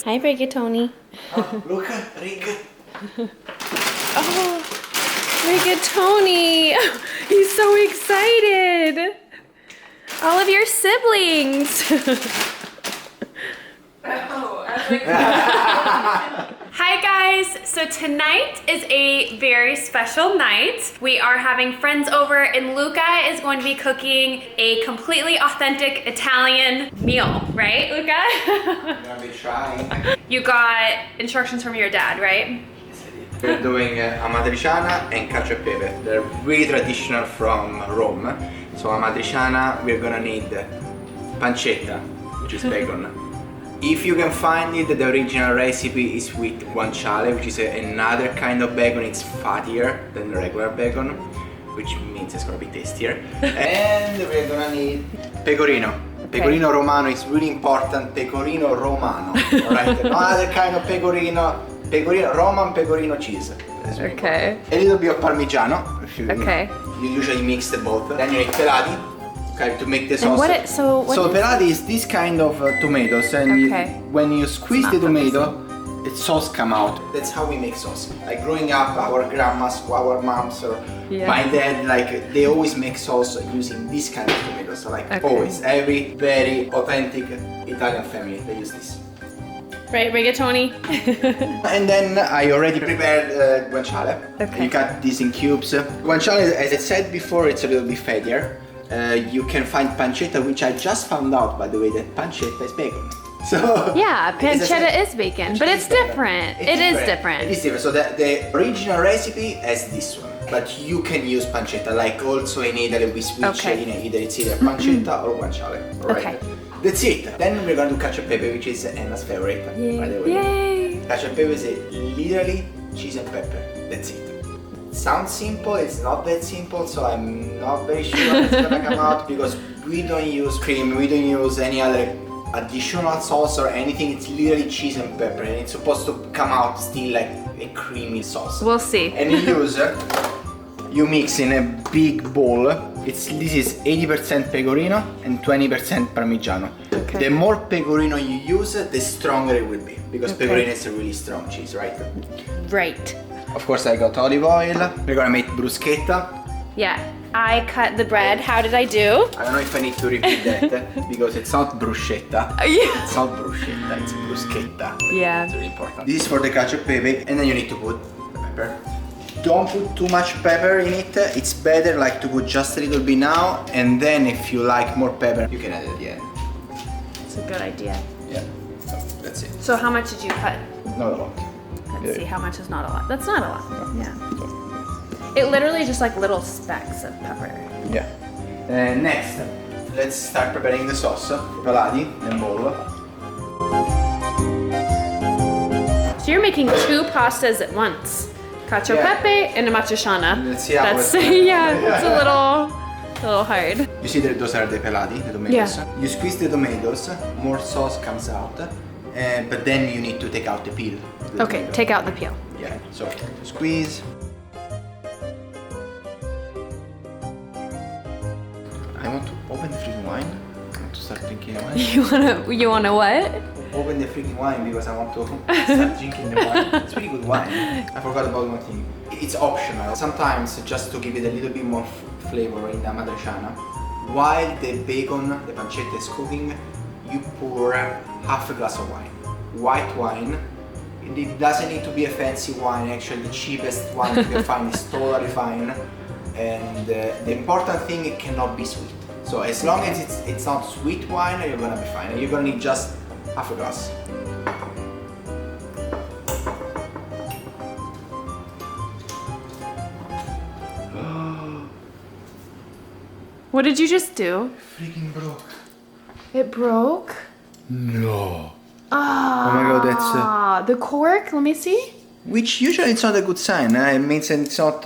Hi, Rigatoni. Oh, Luca, Rig. Oh, Rigatoni. He's so excited. All of your siblings. Hi guys, so tonight is a very special night. We are having friends over and Luca is going to be cooking a completely authentic Italian meal, right, Luca? I'm gonna be trying. You got instructions from your dad, right? We're doing Amatriciana and Cacio Pepe. They're really traditional from Rome. So Amatriciana, we're gonna need pancetta, which is bacon. If you can find it, the original recipe is with Guanciale, which is another kind of bacon. It's fattier than regular bacon, which means it's gonna be tastier. And we're gonna need Pecorino. Pecorino Romano is really important. Pecorino Romano, alright? No other kind of Pecorino. Pecorino Roman Pecorino cheese. Okay. A little bit of Parmigiano. If you, Okay. You usually mix the both. Then you need Pelati. Okay, to make the sauce. And what it, so what So is- Pelati is this kind of tomatoes, and Okay. when you squeeze It's the not tomato, the sauce come out. That's how we make sauce. Like growing up, our grandmas, our moms, or Yeah. my dad, like they always make sauce using this kind of tomatoes. So like Okay. always, every very authentic Italian family they use this. Right, Rigatoni? And then I already prepared guanciale. Okay. You cut this in cubes. Guanciale, as I said before, it's a little bit fattier. You can find pancetta, which I just found out, by the way, that pancetta is bacon. So Yeah, it's the same- pancetta is bacon, but it's different. It is different. It is different. So the original recipe has this one, but you can use pancetta. Like also in Italy, we switch. Okay. Either it's either pancetta or guanciale. Alright? Okay. That's it. Then we're going to cacio pepe, which is Anna's favorite, by the way. Yay! Cacio pepe is literally cheese and pepper. That's it. Sounds simple, it's not that simple, so I'm not very sure how it's gonna come out because we don't use cream, we don't use any other additional sauce or anything. It's literally cheese and pepper, and it's supposed to come out still like a creamy sauce. We'll see. And you mix in a big bowl. This is 80% pecorino and 20% Parmigiano. Okay. The more pecorino you use, the stronger it will be because Okay. pecorino is a really strong cheese, right? Right. Of course, I got olive oil. We're gonna make bruschetta. Yeah, I cut the bread. How did I do? I don't know if I need to repeat that because it's not bruschetta. Yeah. It's not bruschetta, it's bruschetta. Yeah. It's really important. This is for the cacio pepe, and then you need to put the pepper. Don't put too much pepper in it. It's better like to put just a little bit now, and then if you like more pepper, you can add it at the end. It's a good idea. Yeah, so that's it. So how much did you cut? Not a lot. Let's see how much is not a lot. That's not a lot. Yeah. It literally just like little specks of pepper. Yeah. Next, let's start preparing the sauce. Pelati and bowl. So you're making two pastas at once. Cacio Yeah. pepe and amatriciana. Let's see how That's it's- yeah, it's a little hard. You see that those are the pelati, the tomatoes. Yeah. You squeeze the tomatoes, more sauce comes out, but then you need to take out the peel. The Okay, tomato. take out the peel. Yeah, so squeeze. I want to open the freaking wine. I want to start drinking wine. You wanna what? Open the freaking wine because I want to start drinking the wine. It's really good wine. I forgot about one thing. It's optional. Sometimes just to give it a little bit more flavor in the amatriciana, while the bacon, the pancetta is cooking, you pour half a glass of wine. White wine. It doesn't need to be a fancy wine. Actually, the cheapest one you can find is totally fine. And the important thing, it cannot be sweet. So as long as it's not sweet wine, you're gonna be fine. You're gonna need just half a glass. What did you just do? Freaking broke. It broke? No. Ah. Oh my god, that's the cork. Let me see. which usually it's not a good sign. It means that it's not.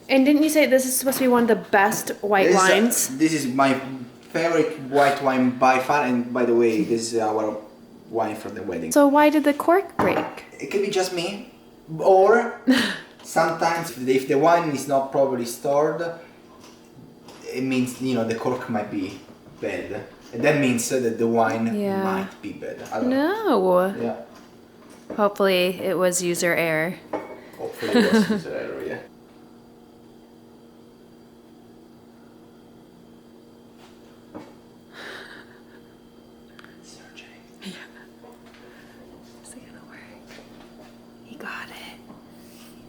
And didn't you say this is supposed to be one of the best white wines? This is my favorite white wine by far, and by the way, this is our wine for the wedding. So why did the cork break? It can be just me, or sometimes if the wine is not properly stored, it means the cork might be bad. And that means that the wine Yeah. might be bad. I don't know. No. Yeah. Hopefully it was user error. Hopefully it was user error, yeah. Is it gonna work? He got it.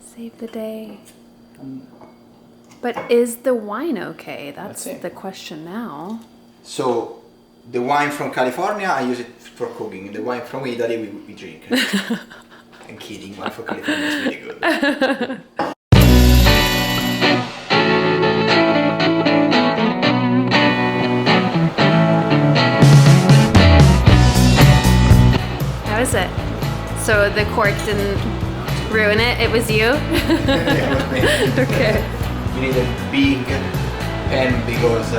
Saved the day. But is the wine okay? That's Let's see. the question now. So, the wine from California, I use it for cooking. The wine from Italy, we drink. I'm kidding, wine from California is really good. How is it? So the cork didn't ruin it? It was you? Yeah, it was me. Okay. You need a big pan because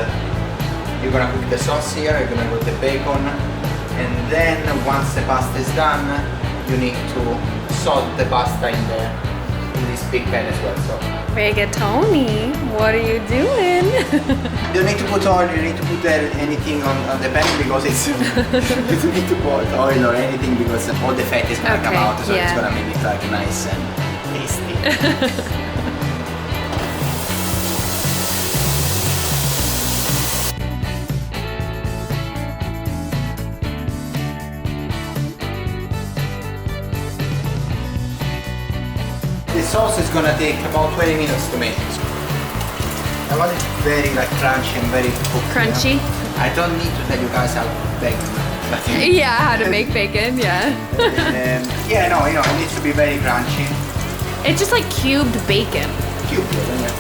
you're gonna cook the sauce here, you're gonna cook the bacon, and then once the pasta is done, you need to salt the pasta in this big pan as well. So Rigatoni, what are you doing? you don't need to put oil, you need to put anything on the pan because it's you don't need to put oil or anything because all the fat is gonna come Okay, out, so yeah. it's gonna make it like nice and tasty. The sauce is gonna take about 20 minutes to make. I want it very like crunchy and very cooked. Crunchy? You know? I don't need to tell you guys how to bake, but Yeah, how to make bacon, yeah. yeah, no, you know, it needs to be very crunchy. It's just like cubed bacon. Cute, yeah.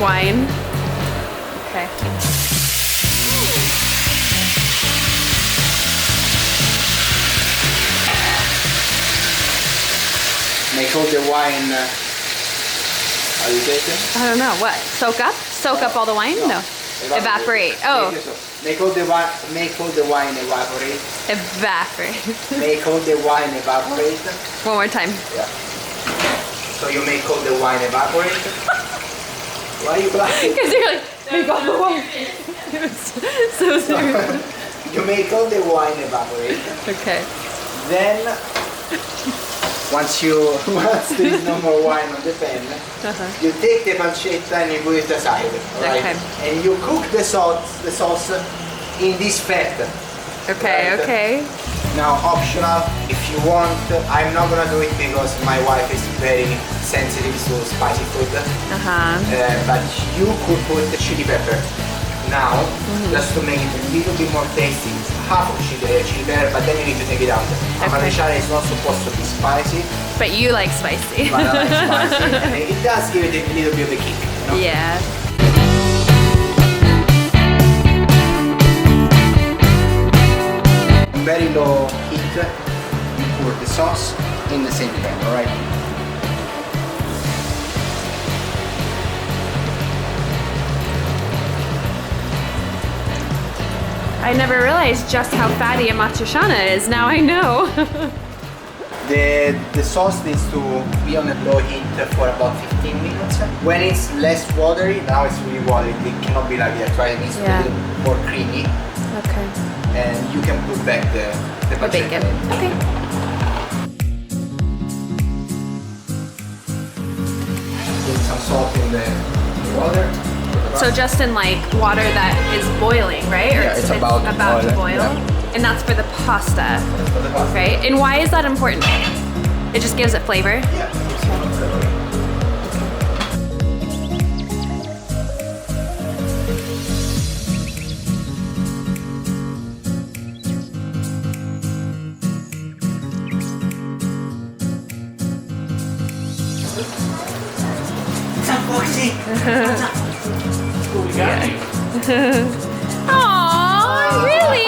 Wine. Okay. Make all the wine. Are you taking? I don't know, what? Soak up? Soak up all the wine? No. Evaporate. Oh, Make all the wine evaporate. evaporate. Make all the wine evaporate. One more time. Yeah. So you make all the wine evaporate. Why are you laughing? Because you're like, make all the wine. So serious. You make all the wine evaporate. Okay. Then, once there is no more wine on the pan, you take the pancetta and you put it aside, right? Okay. And you cook the sauce in this fat. Okay, Right. okay. Now, optional, if you want, I'm not gonna do it because my wife is very sensitive to spicy food. But you could put the chili pepper. Now, just to make it a little bit more tasty, half of chili pepper, but then you need to take it out. Amatriciana is not supposed to be spicy, But you like spicy. but I like spicy, and it does give it a little bit of a kick, you know? Yeah. Very low heat, you pour the sauce in the same pan, alright? I never realized just how fatty Amatriciana is. Now I know. The sauce needs to be on a low heat for about 15 minutes. When it's less watery, now it's really watery, it cannot be like that, right? It needs to be a little more creamy. Okay. And you can put back the Bacon. pancetta. Okay. Put some salt in the water. So just in like water that is boiling, right? Or Yeah, it's about to boil. yeah. And that's for the pasta, For the pasta. right? And why is that important? It just gives it flavor. Yeah. What's up, Foxy? Aww, really?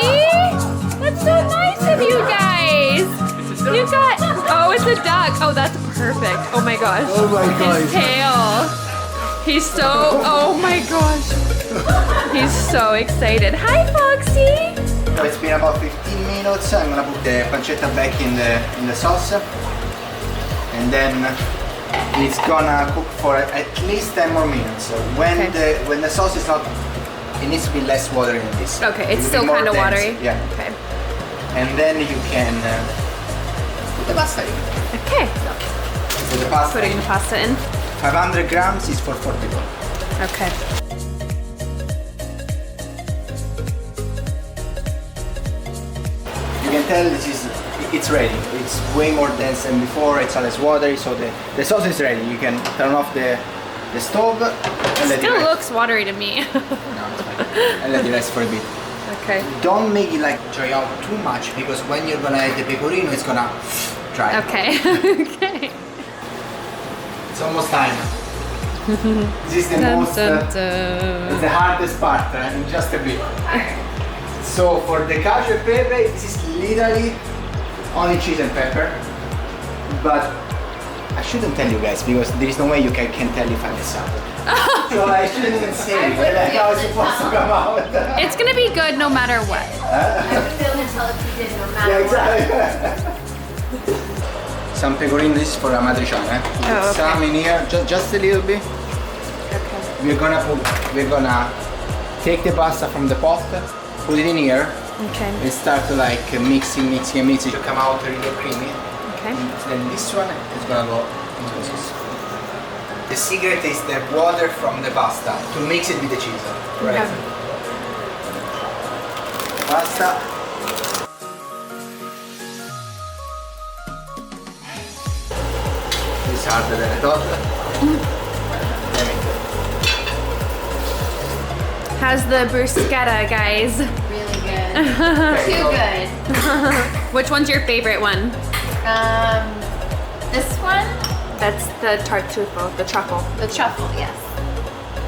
That's so nice of you guys. You got, oh, it's a duck. Oh, that's perfect. Oh my gosh. Oh my His tail. He's so, oh my gosh. He's so excited. Hi, Foxy. So it's been about 15 minutes. I'm gonna put the pancetta back in the sauce, and then it's gonna cook for at least 10 more minutes. So when Okay. the sauce is not it needs to be less watery than this. Okay, it's It will still be more kind of dense. watery. Yeah. Okay. And then you can put the pasta in. Okay. So the pasta, Putting the pasta in. 500 grams is for 4 people. Okay. You can tell it's ready. It's way more dense than before. It's less watery, so the sauce is ready. You can turn off the stove and let it Still rest. looks watery to me. No, it's fine. And let it rest for a bit. Okay. Don't make it like dry out too much, because when you're gonna add the pecorino, it's gonna dry. Okay. Okay. It's almost time. This is the Dun, most, dun, it's dun. the hardest part, in just a bit. So for the cacio e pepe, this is literally only cheese and pepper. But I shouldn't tell you guys, because there is no way you can tell if I mess up. So I shouldn't even say like how it's supposed to come out. It's gonna be good no matter what. I would feel until if you did no matter Yeah, exactly. Some pecorino, this is for Amatriciana. Oh, okay. Some in here, just a little bit. Okay. We're gonna take the pasta from the pot, put it in here, Okay. and start to like mixing to come out really creamy. Okay. And then this one is gonna go into the sauce. The secret is the water from the pasta to mix it with the cheese. Right? Okay. Pasta. It's harder than I thought. How's the bruschetta, guys? Really good. Too good. Which one's your favorite one? This one, That's the tartufo, the truffle. the truffle, yes.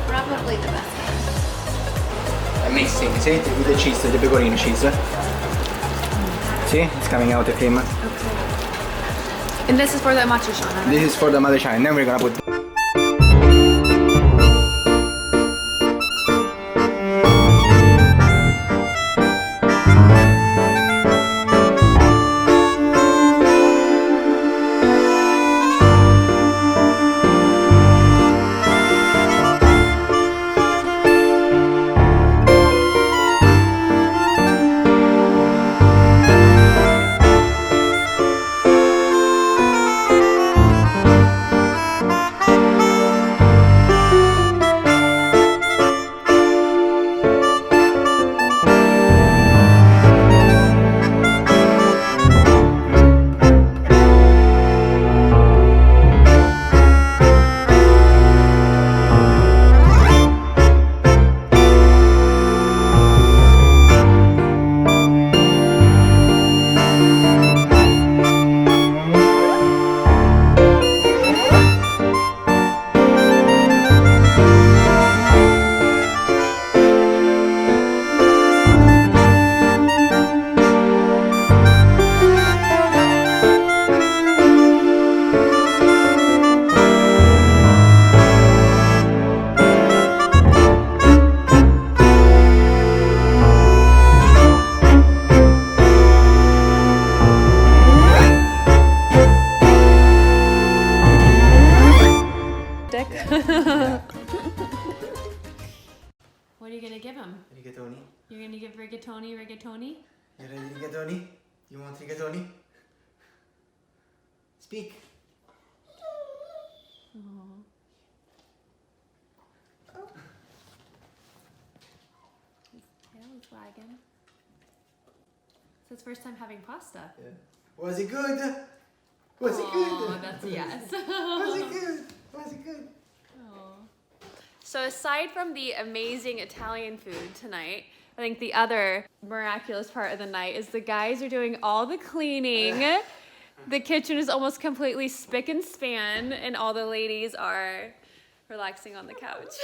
Probably the best one. I'm mixing, see, with the cheese, the pecorino cheese. See, it's coming out the cream. And this is for the amatriciana, right? This is for the Amatriciana, and then we're gonna put. What are you gonna give him? Rigatoni. You're gonna give rigatoni? You ready, rigatoni? You want rigatoni? Speak. His tail is wagging. It's his first time having pasta. Yeah. Was it good? Was it Oh, good? that's a yes. Was it good? Was it good? So aside from the amazing Italian food tonight, I think the other miraculous part of the night is the guys are doing all the cleaning. The kitchen is almost completely spick and span, and all the ladies are relaxing on the couch.